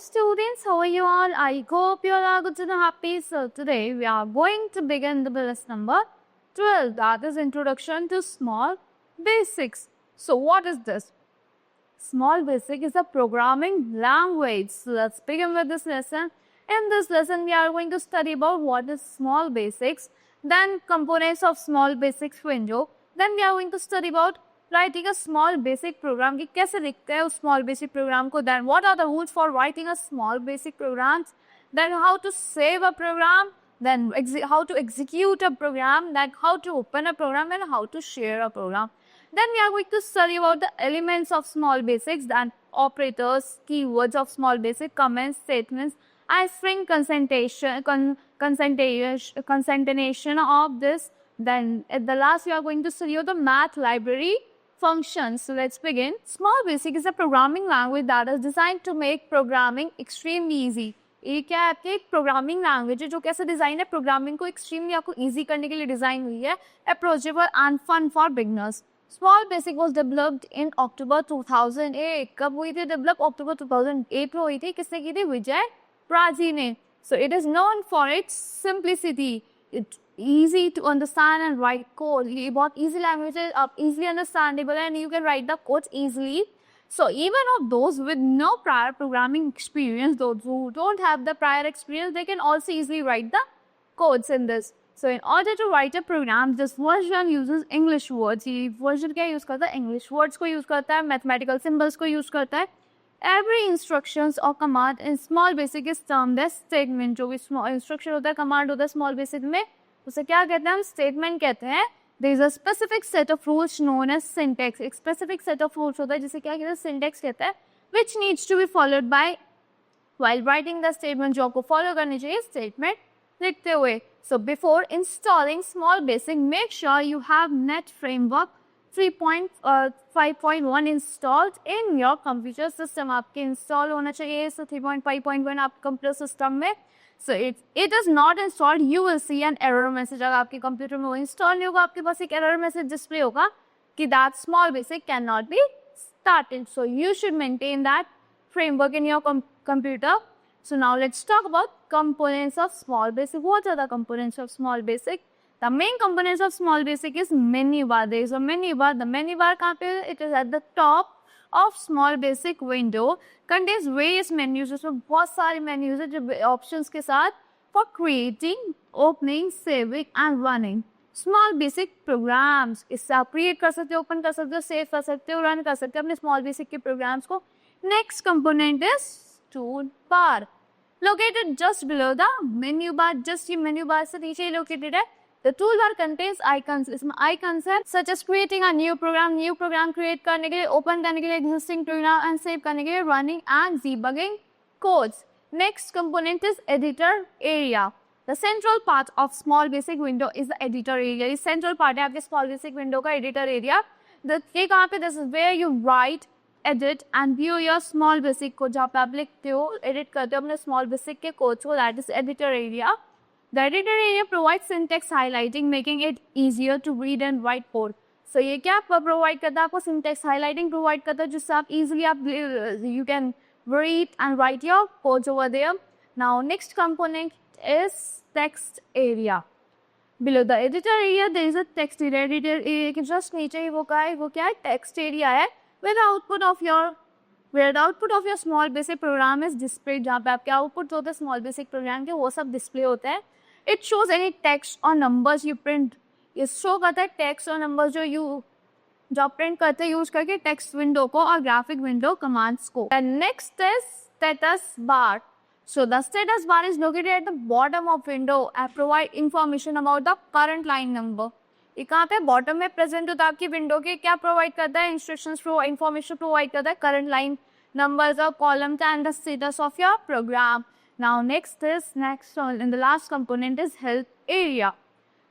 students, how are you all? I hope you all are good and happy. So today we are going to begin the lesson number 12, that is Introduction to Small Basics. So what is this? Small Basic is a programming language. So let's begin with this lesson. In this lesson, we are going to study about what is Small Basics, then components of Small Basics window. Then we are going to study about writing a small basic program कि कैसे लिखते हैं उस small basic program को. Then what are the rules for writing a small basic programs? Then how to save a program. Then how to execute a program. Then how to open a program and how to share a program. Then we are going to study about the elements of small basics, then operators, keywords of small basic, comments, statements, and string concatenation of this. Then at the last we are going to study the math library functions. So let's begin. Small Basic is a programming language that is designed to make programming extremely easy. ये क्या है आपके एक programming language है जो कैसे design है programming को एक्सट्रीमली आपको इजी करने के लिए डिजाइन हुई है approachable and fun for beginners. Small Basic was developed in October 2008. कब हुई थी डेवलप? अक्टूबर 2008 में हुई थी. किसने की थी? विजय प्राजी ने. So it is known for its simplicity. It easy to understand and write code. ये बहुत easy language है, आप easily understandable and you can write the codes easily. So even of those with no prior programming experience, those who don't have the prior experience, they can also easily write the codes in this. So in order to write a program, this version uses English words. ये version क्या use करता है? English words को use करता है, mathematical symbols को use करता है. Every instructions or command in small basic is termed as statement. जो भी small instruction होता है, command होता है small basic में, उसे क्या कहते हैं? हम स्टेटमेंट कहते हैं. There is a specific set of rules known as syntax. एक स्पेसिफिक सेट ऑफ रूल्स होता है जिसे क्या कहते हैं? सिंटैक्स कहते हैं. Which needs to be followed by while writing the statement. जो आपको फॉलो करनी चाहिए स्टेटमेंट लिखते हुए. So before installing Small Basic make sure you have net framework 3.5.1 installed in your computer system. आपके इंस्टॉल होना चाहिए. सो 3.5.1 आप कंप्यूटर सिस्टम में. So it is not installed, you will see an error message. अगर आपके computer में वो install नहीं होगा आपके पास एक एरर मैसेज डिस्प्ले होगा कि that small basic cannot be started. So you should maintain that framework in your computer. So now let's talk about components of small basic. What are the components of small basic? The main components of small basic is menu bar. There is a menu bar. The menu bar कहाँ पे? It is at the top of small basic window. Contains various menus. उसमें बहुत सारे menus है जो options के साथ for creating, opening, saving and running small basic programs. इससे आप create कर सकते हो, open कर सकते हो, save कर सकते हो, run कर सकते हो अपने small basic के programs को. Next component is toolbar. Located just below the menu bar. Just ये menu bar से नीचे located है. The toolbar contains icons. इसमें icons है such as creating a new program create करने के लिए, open करने के लिए existing program and save करने के लिए, running and debugging codes. Next component is editor area. The central part of small basic window is the editor area. ये central part है आपके small basic window का editor area. ये कहाँ पे? This is where you write, edit and view your small basic code. जहाँ पे आप लिखते हो, edit करते हो अपने small basic के codes को, that is editor area. The editor area provides syntax highlighting, making it easier to read and write code. So ये क्या provide करता है आपको? Syntax highlighting provide करता है जिससे आप easily you can read and write your codes over there. Now next component is text area. Below the editor area there is a text area. Editor area के just नीचे ही वो क्या है? Text area है where the output of your small basic program is displayed. जहाँ पे आपके output होते हैं small basic program के वो सब display होते हैं. It shows any text or numbers you print. ये शो करता है text और numbers जो आप print करते हैं use करके text window को और graphic window commands को. The next is status bar. So the status bar is located at the bottom of window and provide information about the current line number. ये कहाँ पे? Bottom में present होता है आपकी window के. क्या provide करता है? Instructions information provide करता है current line numbers or columns and the status of your program. Now next and the last component is help area.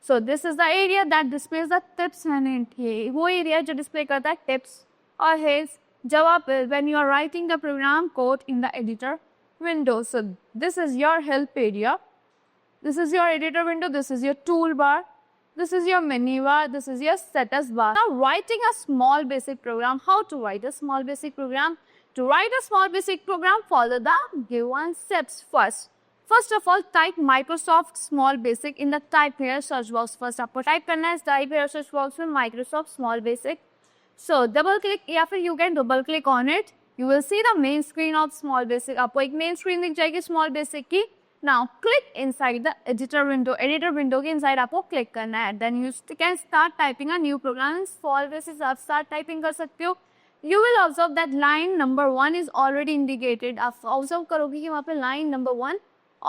So this is the area that displays the tips and hint. ये वो area जो display करता है tips और hints जब आप when you are writing the program code in the editor window. So this is your help area. This is your editor window. This is your toolbar. This is your menu bar. This is your status bar. Now writing a small basic program. How to write a small basic program? To write a small basic program, follow the given steps first. First of all, type Microsoft Small Basic in the type here search box. First आपको type करना है type here search box में Microsoft Small Basic. So double click या फिर you can double click on it. You will see the main screen of Small Basic. आपको एक main screen दिख जाएगी Small Basic की. Now click inside the editor window. Editor window के inside आपको click करना है. Then you can start typing a new program. Small Basic आप start typing कर सकते हो. You will observe that line number 1 is already indicated. आप observe करोगे कि वहाँ पे line number 1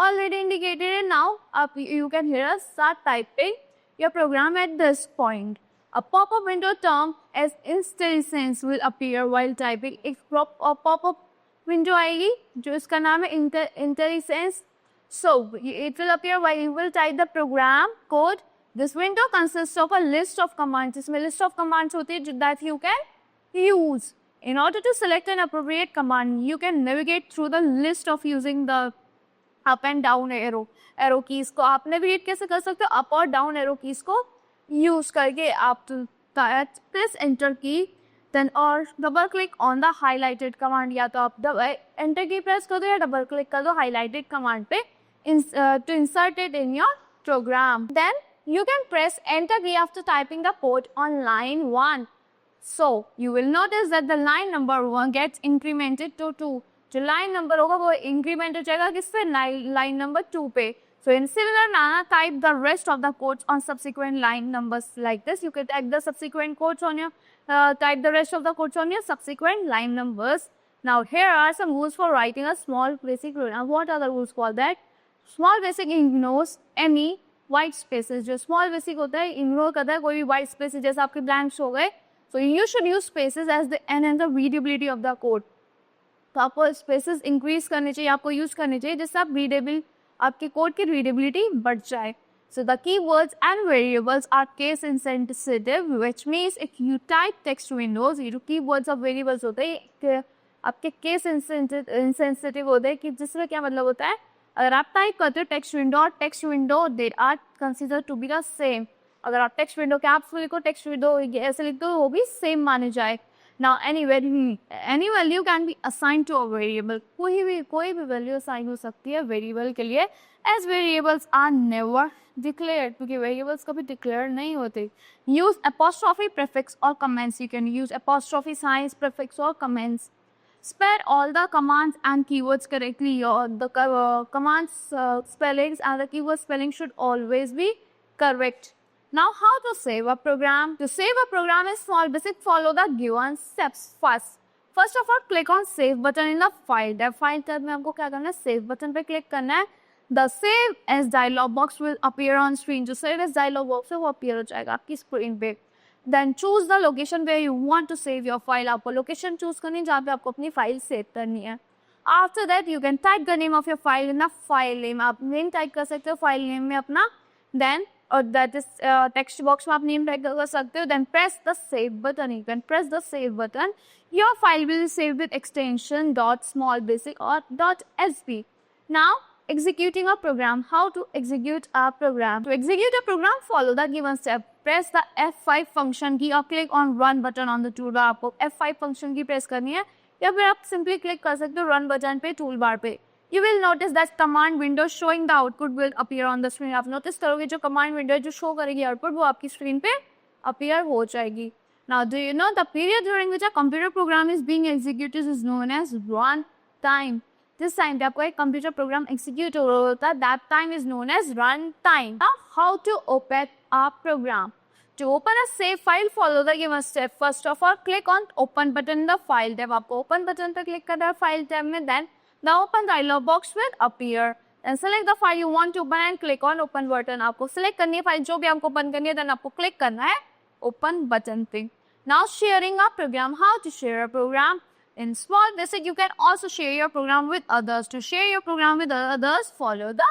already indicated, and now you can hear us start typing your program at this point. A pop-up window term as IntelliSense will appear while typing. एक pop-up window आएगी जो इसका नाम है IntelliSense. So it will appear while you will type the program code. This window consists of a list of commands. इसमें list of commands होती है that you can use. In order to select an appropriate command, you can navigate through the list of using the up and down arrow keys को आप navigate कैसे कर सकते हो? up और down arrow keys को use करके आप press enter key then or double click on the highlighted command. या तो आप enter key press कर दो या double click कर दो highlighted command पे to insert it in your program. Then you can press enter key after typing the code on line 1. So you will notice that the line number 1 gets incremented to 2. जो line number होगा वो increment हो जाएगा किस पे? line number 2 पे. So in similar manner, type the rest of the codes on subsequent line numbers like this. You can type the subsequent codes on your type the rest of the codes on your subsequent line numbers. Now here are some rules for writing a small basic program. What are the rules for that? Small basic ignores any white spaces. जो small basic होता है ignore करता है कोई भी white spaces जैसे आपके blanks हो गए. So you should use spaces as the and the readability of the code. तो आपको spaces increase करने चाहिए, आपको use करने चाहिए जिससे आप readable आपके कोड की readability बढ़ जाए. So the keywords and variables are case insensitive, which means if you type text windows, ये जो keywords और variables होते हैं आपके case insensitive होते हैं कि जिसमें क्या मतलब होता है अगर आप टाइप करते हो text window और text window they are considered to be the same. अगर आप टेक्स्ट विंडो कैप्स लिखो टेक्स्ट विंडो ऐसे लिख दो वो भी सेम माने जाए. Now any value can be assigned to a variable. कोई भी वैल्यू असाइन हो सकती है वेरिएबल के लिए as variables are never declared क्योंकि वेरिएबल्स कभी डिक्लेयर नहीं होते. यूज एपोस्ट्रॉफी प्रीफिक्स और comments. You can use apostrophe signs prefix और comments. Spell all the commands and keywords correctly. The commands spellings and the keyword spelling should always be correct. Now, how to save a program? To save a program in Small Basic, follow the given steps first. First of all, click on Save button in the File tab. File tab में आपको क्या करना है? Save button पे click करना है. The Save as dialog box will appear on screen. जो Save as dialog box है वो appear हो जाएगा आपकी screen पे. Then choose the location where you want to save your file. आपको location choose करनी है जहाँ पे आपको अपनी file save करनी है. After that, you can type the name of your file in the file name. आप name type कर सकते हो file name में अपना. Then or that is text box में आप name type कर सकते हो. Then press the save button. You can press the save button. Your file will save with extension .smallbasic or .sb. Now executing a program. How to execute a program? To execute a program, follow the given step. Press the F5 function key or click on run button on the toolbar. आपको F5 function की press करनी है या फिर आप simply click कर सकते हो run button पे toolbar पे. You will notice that command window showing the output will appear on the screen. आप notice करोगे जो command window जो show करेगी output वो आपकी screen पे appear हो जाएगी. Now, do you know the period during which a computer program is being executed is known as run time. This time जब कोई computer program execute हो रहा होता है, that time is known as run time. Now, how to open a program? To open a save file, follow the given step. First of all, click on open button in the file tab. आपको open button पर click करना है file tab में. Then the open dialog box will appear. Then select the file you want to open and click on open button. आपको select करनी है file जो भी आपको open करनी है, then आपको click करना है open button पे. Now sharing a program. How to share a program? In Small Basic, you can also share your program with others. To share your program with others, follow the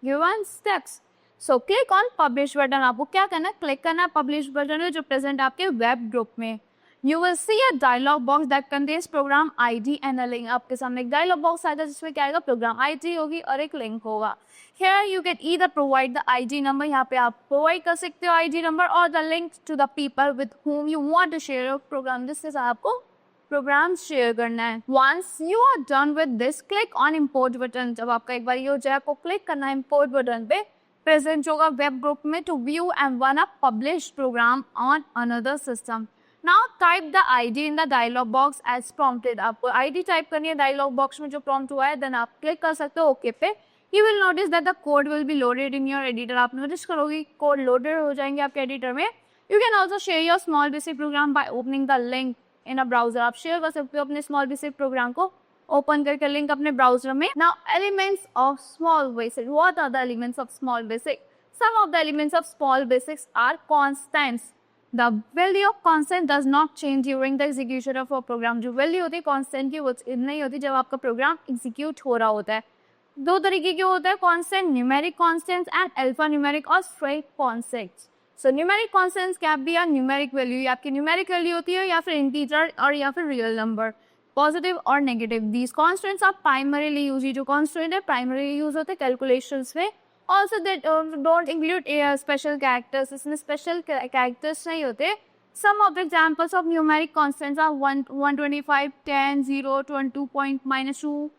given steps. So click on publish button. आपको क्या करना है? Click करना है publish button है जो present आपके web group में. You will see a dialog box that contains program ID and a link. आपके सामने एक dialog box आएगा जिसमें क्या आएगा? Program ID होगी और एक link होगा. Here you can either provide the ID number. यहाँ पे आप provide कर सकते हो ID number or the link to the people with whom you want to share your program. जिसके साथ आपको प्रोग्राम शेयर करना है। Once you are done with this, click on import button. जब आपका एक बार ये हो जाए, आपको क्लिक करना है इम्पोर्ट बटन पे, प्रेजेंट होगा वेब ग्रुप में to view and one a publish program on another system. Now type the ID in the dialog box as prompted. आपको आईडी टाइप करनी है डायलॉग बॉक्स में जो प्रॉम्प्ट हुआ है, देन आप क्लिक कर सकते हो ओके पे। You will notice that the code will be loaded in your editor. आप notice करोगे कोड लोडेड हो जाएंगे आपके एडिटर में। You can also share your small basic program by opening the link in a browser. आप share कर सकते हो अपने small basic program को ओपन करके लिंक अपने ब्राउजर में। Now elements of small basic. What are the elements of small basic? Some of the elements of small basics are constants. The value of constant does not change during the execution of a program. जो value होती है constant की वो नहीं होती जब आपका program execute हो रहा होता है। दो तरीके के होता है constant, numeric constants and alphanumeric और straight constants. So numeric constants can be a numeric value, या आपकी न्यूमेरिक वैल्यू होती है या फिर इंटीजर और या फिर रियल नंबर, पॉजिटिव और negative. These constants are primarily use, जो कांस्टेंट है प्राइमरीली यूज होते हैं कैलकुलेशंस में। Also they don't include special characters, इसमें स्पेशल कैरेक्टर्स नहीं होते। Some of the examples of numeric constants are 125, 10, 0, 22, -2,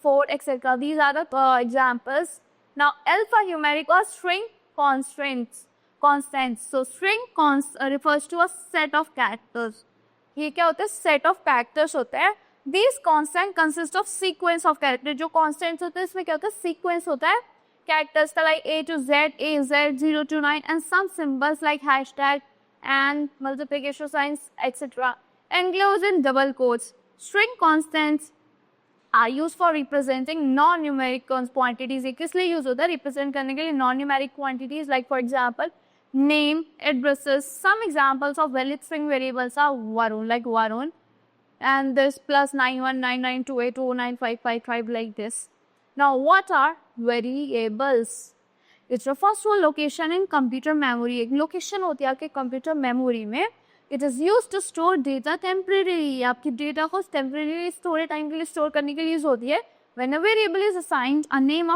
4, etc. These are the examples. Now alphanumeric or string constants. So string refers to a set of characters. ये क्या होता है? set of characters होता है। These constant consist of sequence of characters. जो constants होते हैं इसमें क्या होता है? sequence होता है characters का, like A to Z, A Z, 0 to 9, and some symbols like hashtag and multiplication signs, etc. enclosed in double quotes. String constants are used for representing non-numeric quantities. ये किस लिए यूज होता है? Represent करने के लिए non-numeric quantities, like for example name, addresses. Some examples of valid string variables are Varun, like Varun, and this plus 9199280955 like this. Now what are variables? It refers to a location in computer memory. एक location होती है आपके computer memory में। It is used to store data temporarily. आपकी data को temporarily store time के लिए store करने के लिए यूज होती है। When a variable is assigned a name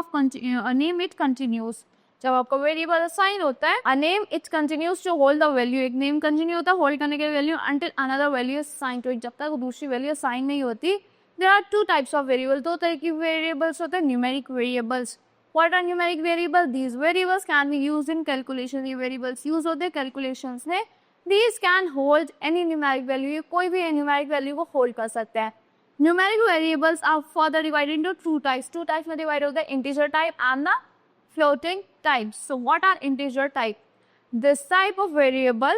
it continues. जब आपका variable assign होता है, a name it continues to hold the value. एक name continue होता है hold करने के लिए value until another value is assigned to it. जब तक दूसरी value assign नहीं होती। There are two types of variables. दो तरह की variables होते हैं, numeric variables. What are numeric variables? These variables can be used in calculation. ये variables use होते हैं calculations में। These can hold any numeric value. कोई भी numeric value को hold कर सकते हैं। Numeric variables are further divided into two types. Two types में divide होता है, integer type and the floating type. So what are integer type? This type of variable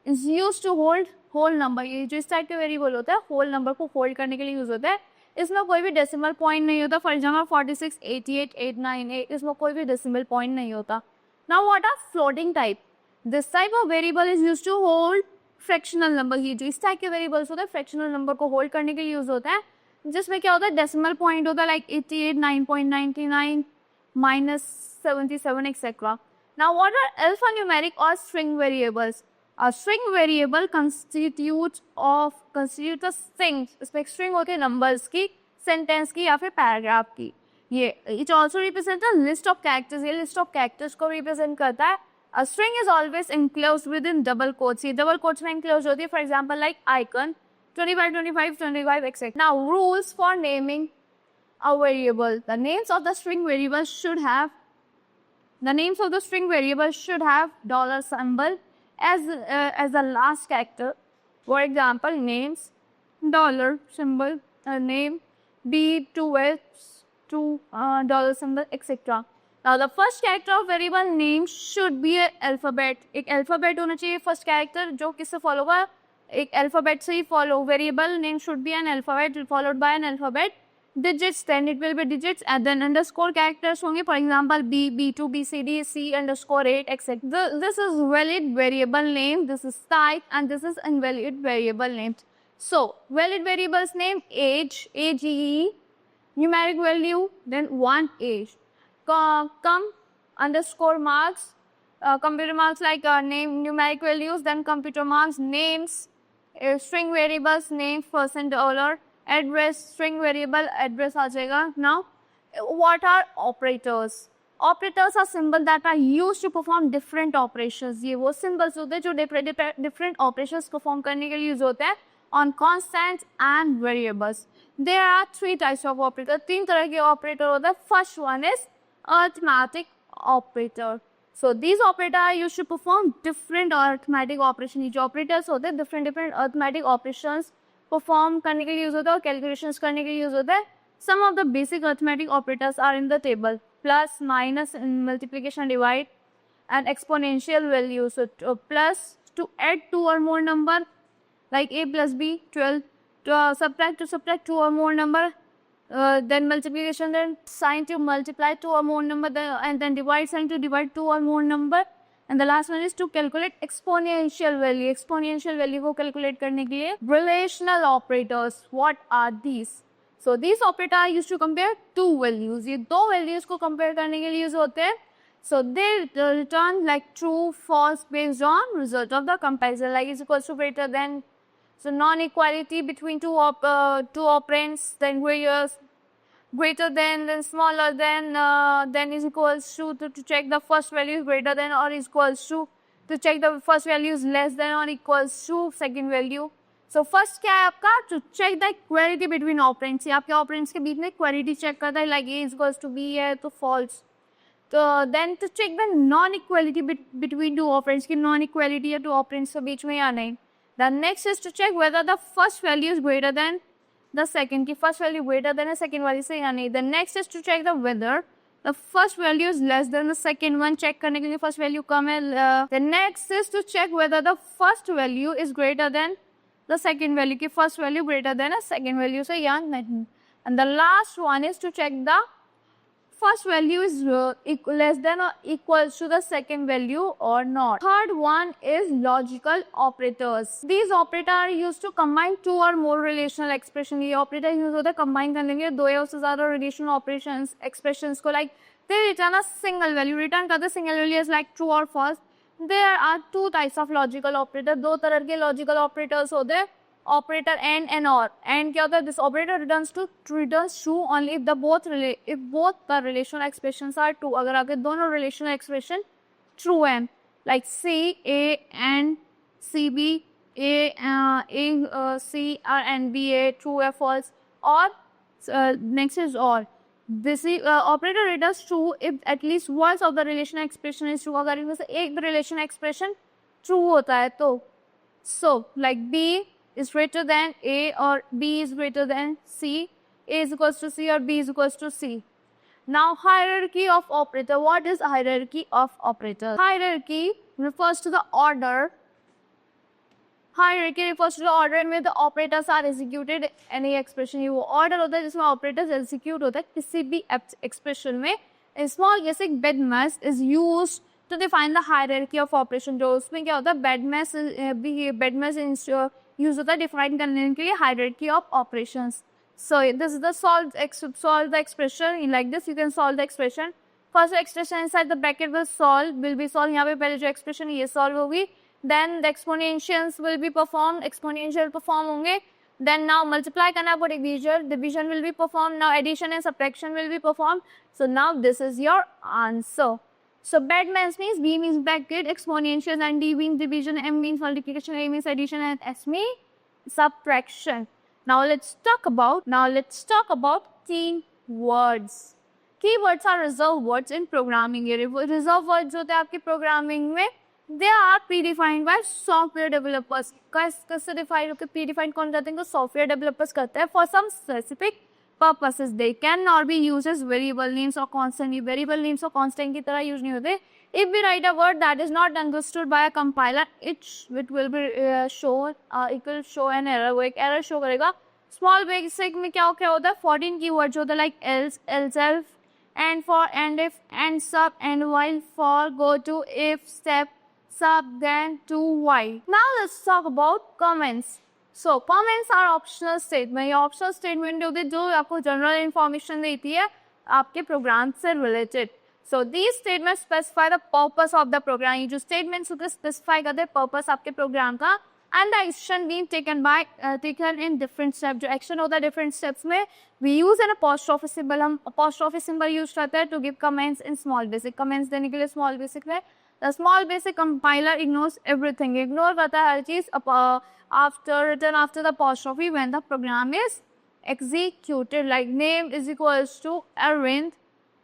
is used to hold whole number. ये जो इस type के variable होता है whole number को hold करने के लिए use होता है। इसमें कोई भी decimal point नहीं होता। For example 46, 88, 898, इसमें कोई भी decimal point नहीं होता। Now what are floating type? This type of variable is used to hold fractional number. ये जो इस type के variables होते हैं fractional number को hold करने के लिए use होता है, जिसमें क्या होता है decimal point होता है like 88, 9.99, -77, etc. Now what are alphanumeric or string variables? A string variable constitutes a string. इसमें एक string होती है numbers की, sentence की या फिर paragraph की। ये it also represents a list of characters. ये list of characters को represent करता है। A string is always enclosed within double quotes. ये double quotes में enclosed होती है, for example like icon 25, 25, 25, etc. Now rules for naming a variable. The names of the string variables should have dollar symbol as the last character. For example, names, dollar symbol, name, B, 2S, dollar symbol, etc. Now the first character of variable name should be an alphabet. एक alphabet होना चाहिए first character, जो किससे follow होगा? एक alphabet से ही follow. Variable name should be an alphabet followed by an alphabet. Digits, then it will be digits, and then underscore characters होंगे. For example, B, B2, BCD, C_8, etc. This is valid variable name. This is type, and this is invalid variable name. So valid variables name age, AGE, numeric value, then 1 age. Underscore marks, computer marks like name, numeric values, then computer marks, names, string variables, name, %, dollar, address, string variable, address आ जाएगा. Now, what are operators? Operators are symbols that are used to perform different operations. ये वो symbols होते हैं जो different operations perform करने के लिए use होते हैं. on constants and variables. There are three types of operator. तीन तरह के operator होता है. First one is arithmetic operator. So these operators are used to perform different arithmetic operations. जो operators होते हैं different arithmetic operations perform करने के लिए use होता है और calculations करने के लिए use होता है. Some of the basic arithmetic operators are in the table: plus, minus, multiplication, divide, and exponential values. So plus to add two or more number, like a plus b 12. To subtract two or more number, then multiplication, then sign to multiply two or more number, and then divide, sign to divide two or more number. And the last one is to calculate exponential value. Exponential value को calculate करने के लिए relational operators. What are these? So these operators are used to compare two values. ये दो values को compare करने के लिए use होते हैं. So they return like true, false based on result of the comparison. Like is equals to greater than. So non-equality between two operands, then greater than, then smaller than, then is equals to check the first value is greater than or is equals to check the first value is less than or equals to second value. So first क्या है आपका? To check the equality between operands. ये आपके operands के बीच में equality check करता है, like a is equals to b है तो false. तो then to check the non-equality between two operands की non-equality या two operands के बीच में या नहीं. The next is to check whether the first value is greater than the second. की first value greater than the second वाली से या नहीं. The next is to check the whether the first value is less than the second one. Check करने के लिए first value कम है. The next is to check whether the first value is greater than the second value. की first value greater than the second value से या नहीं. And the last one is to check the first value is less than or equals to the second value or not. Third one is logical operators. These operators are used to combine two or more relational expression. ये operator use होता है combine करने के लिए दो या उससे ज़्यादा relational operations expressions को, like they return a single value. Return करते single value is like true or false. There are two types of logical operator. दो तरह के logical operators होते हैं. Operator and or. And क्या होता है? This operator returns true only if both the relational expressions are true. अगर आपके दोनों relational expression true हैं, like C A and C B, C and B A, true or false, or next is or. This operator returns true if at least one of the relational expression is true. अगर इनमें से एक relational expression true होता है तो, so like B is greater than A or B is greater than C, A is equals to C or B is equals to C. Now hierarchy of operator. What is hierarchy of operator? Hierarchy refers to the order. Hierarchy refers to the order in which the operators are executed. Any expression ये वो order होता है जिसमें operators execute होता है किसी भी expression में. A small basic BEDMAS is used to define the hierarchy of operation. जो उसमें क्या होता है BEDMAS use होता है define करने के लिए hierarchy of operations. So this is the solve the expression. Like this you can solve the expression. First expression inside the bracket will be solved. यहाँ पे पहले जो expression ये solve होगी. Then the exponentials will be performed. Exponential perform होंगे. Then now multiply करना पड़ेगा division. Division will be performed. Now addition and subtraction will be performed. So now this is your answer. So BEDMAS means B means bracket, exponentials, and D means division, M means multiplication, A means addition, and S means subtraction. Now let's talk about keywords. Keywords are reserved words in programming. ये reserved words होते हैं आपके programming में. They are predefined by software developers. कैसे define होके predefined कौन करते हैं? Software developers करते हैं for some specific purposes. They cannot be used as variable names or constant. Variable names or constant की तरह use नहीं होते. If we write a word that is not understood by a compiler, it will be it will show an error. वो एक error show करेगा. Small basic में क्या होता है? 14 keywords होता है, like else, else, and for, and if, and sub, and while, for, go to, if, step, sub, then, to, while. Now let's talk about comments. So comments are optional statement. ये optional statement होते हैं जो आपको general information देती है आपके program से related. So these statements specify the purpose of the program. ये जो statements होते हैं specify करते हैं purpose आपके program का, and the action being taken in different steps. जो action होता है different steps में we use an apostrophe symbol. हम apostrophe symbol use करते हैं to give comments in small basic. Comments देने के लिए small basic में The small basic compiler ignores everything. Ignore करता है हर चीज return after the apostrophe when the program is executed. Like name is equals to Arvind,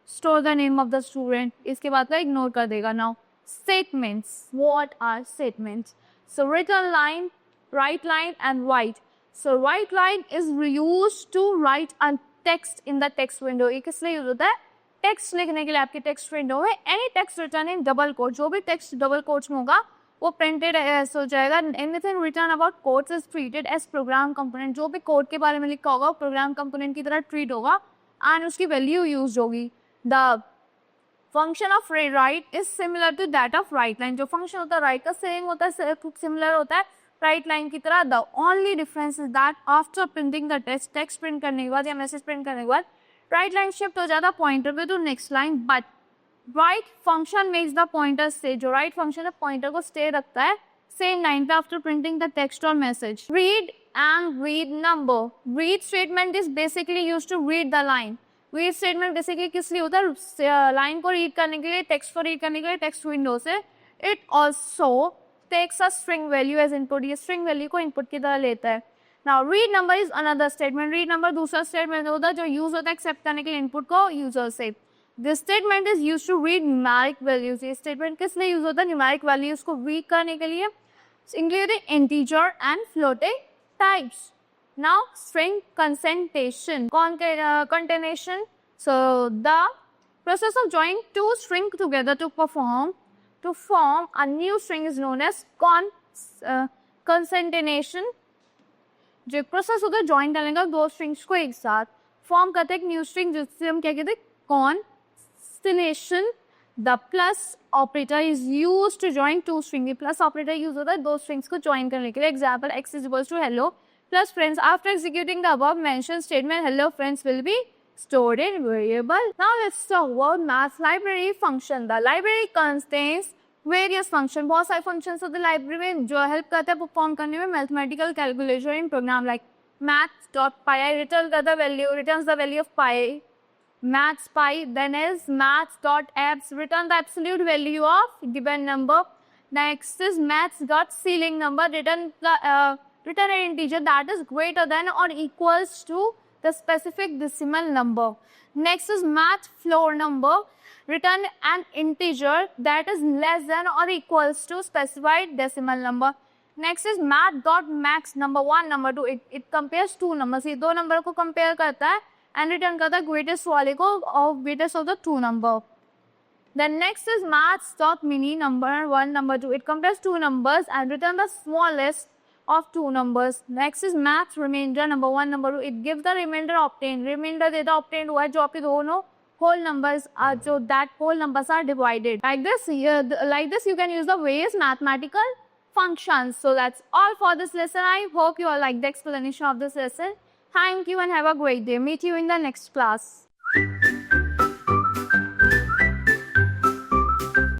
store the name of the student. इसके बाद का ignore कर देगा. Now statements. What are statements? So written line, write line and write. So write line is used to write a text in the text window. ये किस लिए use होता है? टेक्स्ट लिखने के लिए आपके टेक्स्ट विंडो में. Any text written in double quote, जो भी टेक्स्ट डबल कोट्स में होगा वो प्रिंटेड ऐसे हो जाएगा. Anything written about codes is treated as program component. जो भी कोड के बारे में लिखा होगा वो प्रोग्राम कंपोनेंट की तरह ट्रीट होगा एंड उसकी वैल्यू यूज होगी. The function of write is similar to that of write line. जो फंक्शन होता है राइट का सेम होता है, सिमिलर होता है राइट लाइन की तरह. The only difference is that after printing the text print करने के बाद या मैसेज प्रिंट करने के बाद राइट लाइन शिफ्ट हो जाता है पॉइंटर पे to next line. But write function makes the pointer stay. जो राइट फंक्शन है पॉइंटर को स्टे रखता है सेम लाइन पे आफ्टर प्रिंटिंग द टेक्स्ट और message. Read and read number. Read statement is basically used to read the line. Read statement basically किस लिए होता है? लाइन को रीड करने के लिए, टेक्स्ट को रीड करने के लिए टेक्स्ट विंडो से. It also takes a string value as input. ये स्ट्रिंग वैल्यू को इनपुट की तरह लेता है. Now read number is another statement. read number दूसरा स्टेटमेंट होता है जो यूज होता है एक्सेप्ट करने के लिए इनपुट को यूजर से. This statement is use to read numeric values. ये स्टेटमेंट किस लिए यूज होता है? न्यूमेरिक वैल्यूज को रीड करने के लिए, including integer and floating types. Now string concatenation, concatenation. So the process of joining two strings together to form a new string is known as concatenation. जो process होता है join करने का दो स्ट्रिंग्स को एक साथ फॉर्म करते हैं एक न्यू स्ट्रिंग, जिससे हम क्या कहते हैं? Concatenation. The plus operator is used to join two string. Plus operator use होता है दो स्ट्रिंग्स को ज्वाइन करने के लिए. Example x is equals to hello plus friends. After executing the above mention statement hello friends will be stored in variable. Now let's talk about math library function. The library contains various function. बहुत सारे function होते हैं library में जो help करते हैं perform करने में mathematical calculation in program. Like maths dot pi return करता है value, returns the value of pi. maths pi then is maths dot abs return the absolute value of given number. Next is maths dot ceiling number, return an integer that is greater than or equals to the specific decimal number. Next is math floor number, return an integer that is less than or equals to specified decimal number. Next is math dot max number 1 number 2. It compares two numbers. ये दो number को compare करता है and return करता है greatest वाले को और greatest of the two number. Then next is maths dot mini number 1 number 2. It compares two numbers and return the smallest of two numbers. Next is maths remainder number 1 number 2. It gives the remainder obtained. Remainder data obtained हुआ है जो आपके दोनों whole numbers are जो that whole numbers are divided. Like this you can use the various mathematical functions. So that's all for this lesson. I hope you all like the explanation of this lesson. Thank you and have a great day. Meet you in the next class.